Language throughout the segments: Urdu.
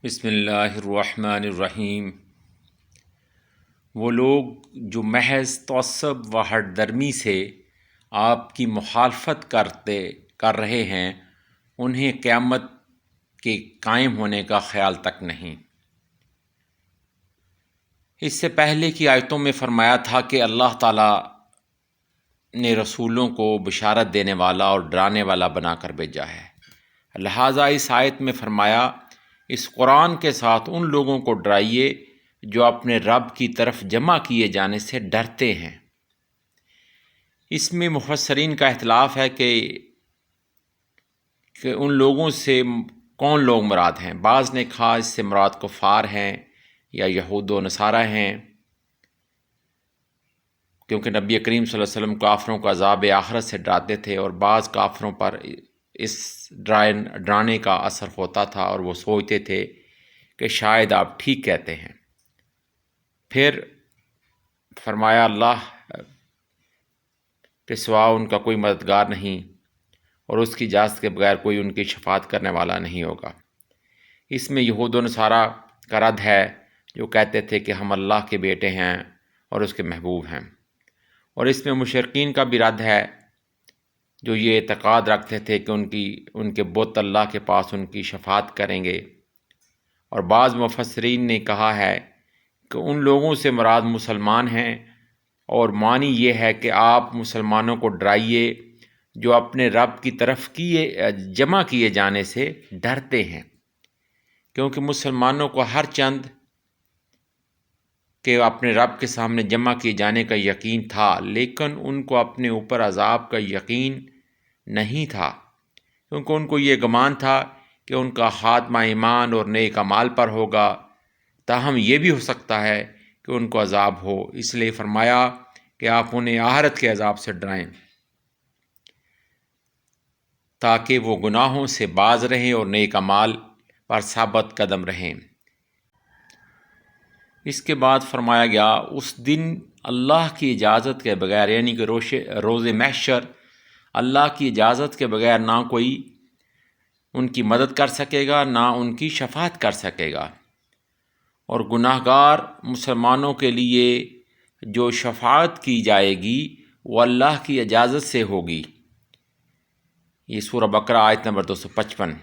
بسم اللہ الرحمن الرحیم۔ وہ لوگ جو محض تعصب و ہٹ درمی سے آپ کی مخالفت کر رہے ہیں، انہیں قیامت کے قائم ہونے کا خیال تک نہیں۔ اس سے پہلے کی آیتوں میں فرمایا تھا کہ اللہ تعالیٰ نے رسولوں کو بشارت دینے والا اور ڈرانے والا بنا کر بھیجا ہے۔ لہٰذا اس آیت میں فرمایا، اس قرآن کے ساتھ ان لوگوں کو ڈرائیے جو اپنے رب کی طرف جمع کیے جانے سے ڈرتے ہیں۔ اس میں مفسرین کا اختلاف ہے کہ ان لوگوں سے کون لوگ مراد ہیں۔ بعض نے کہا اس سے مراد کفار ہیں یا یہود و نصارہ ہیں، کیونکہ نبی کریم صلی اللہ علیہ وسلم کافروں کو عذاب آخرت سے ڈراتے تھے، اور بعض کافروں پر اس ڈرانے کا اثر ہوتا تھا اور وہ سوچتے تھے کہ شاید آپ ٹھیک کہتے ہیں۔ پھر فرمایا اللہ کے سوا ان کا کوئی مددگار نہیں، اور اس کی اجازت کے بغیر کوئی ان کی شفاعت کرنے والا نہیں ہوگا۔ اس میں یہود و نصارہ کا رد ہے جو کہتے تھے کہ ہم اللہ کے بیٹے ہیں اور اس کے محبوب ہیں، اور اس میں مشرکین کا بھی رد ہے جو یہ اعتقاد رکھتے تھے کہ ان کے بت اللہ کے پاس ان کی شفاعت کریں گے۔ اور بعض مفسرین نے کہا ہے کہ ان لوگوں سے مراد مسلمان ہیں، اور معنی یہ ہے کہ آپ مسلمانوں کو ڈرائیے جو اپنے رب کی طرف جمع کیے جانے سے ڈرتے ہیں، کیونکہ مسلمانوں کو ہر چند کہ اپنے رب کے سامنے جمع کیے جانے کا یقین تھا، لیکن ان کو اپنے اوپر عذاب کا یقین نہیں تھا، کیونکہ ان کو یہ گمان تھا کہ ان کا خاتمہ ایمان اور نیک اعمال پر ہوگا، تاہم یہ بھی ہو سکتا ہے کہ ان کو عذاب ہو۔ اس لیے فرمایا کہ آپ انہیں آخرت کے عذاب سے ڈرائیں تاکہ وہ گناہوں سے باز رہیں اور نیک اعمال پر ثابت قدم رہیں۔ اس کے بعد فرمایا گیا، اس دن اللہ کی اجازت کے بغیر، یعنی کہ روز محشر، اللہ کی اجازت کے بغیر نہ کوئی ان کی مدد کر سکے گا، نہ ان کی شفاعت کر سکے گا، اور گناہ گار مسلمانوں کے لیے جو شفاعت کی جائے گی وہ اللہ کی اجازت سے ہوگی۔ یہ سورہ بقرہ آیت نمبر 255۔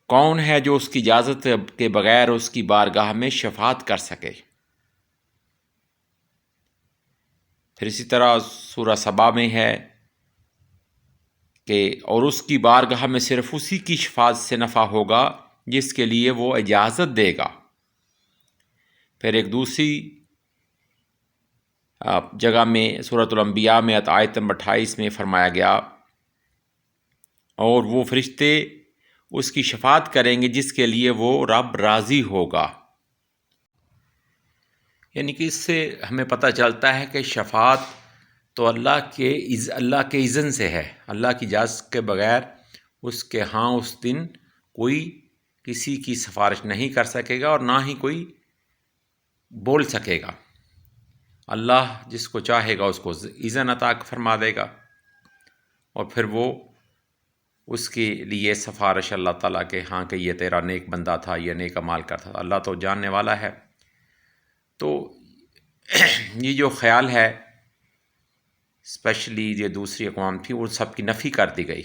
کون ہے جو اس کی اجازت کے بغیر اس کی بارگاہ میں شفاعت کر سکے؟ پھر اسی طرح سورہ سبا میں ہے کہ اور اس کی بارگاہ میں صرف اسی کی شفاعت سے نفع ہوگا جس کے لیے وہ اجازت دے گا۔ پھر ایک دوسری جگہ میں سورۃ الانبیاء میں آیت نمبر 28 میں فرمایا گیا، اور وہ فرشتے اس کی شفاعت کریں گے جس کے لیے وہ رب راضی ہوگا۔ یعنی کہ اس سے ہمیں پتہ چلتا ہے کہ شفاعت تو اللہ کے اذن سے ہے، اللہ کی اجازت کے بغیر اس کے ہاں اس دن کوئی کسی کی سفارش نہیں کر سکے گا، اور نہ ہی کوئی بول سکے گا۔ اللہ جس کو چاہے گا اس کو اذن عطا فرما دے گا، اور پھر وہ اس کے لیے سفارش اللہ تعالیٰ کے ہاں کہ یہ تیرا نیک بندہ تھا، یہ نیک اعمال کرتا تھا، اللہ تو جاننے والا ہے۔ تو یہ جو خیال ہے اسپیشلی یہ دوسری اقوام تھی، وہ سب کی نفی کر دی گئی۔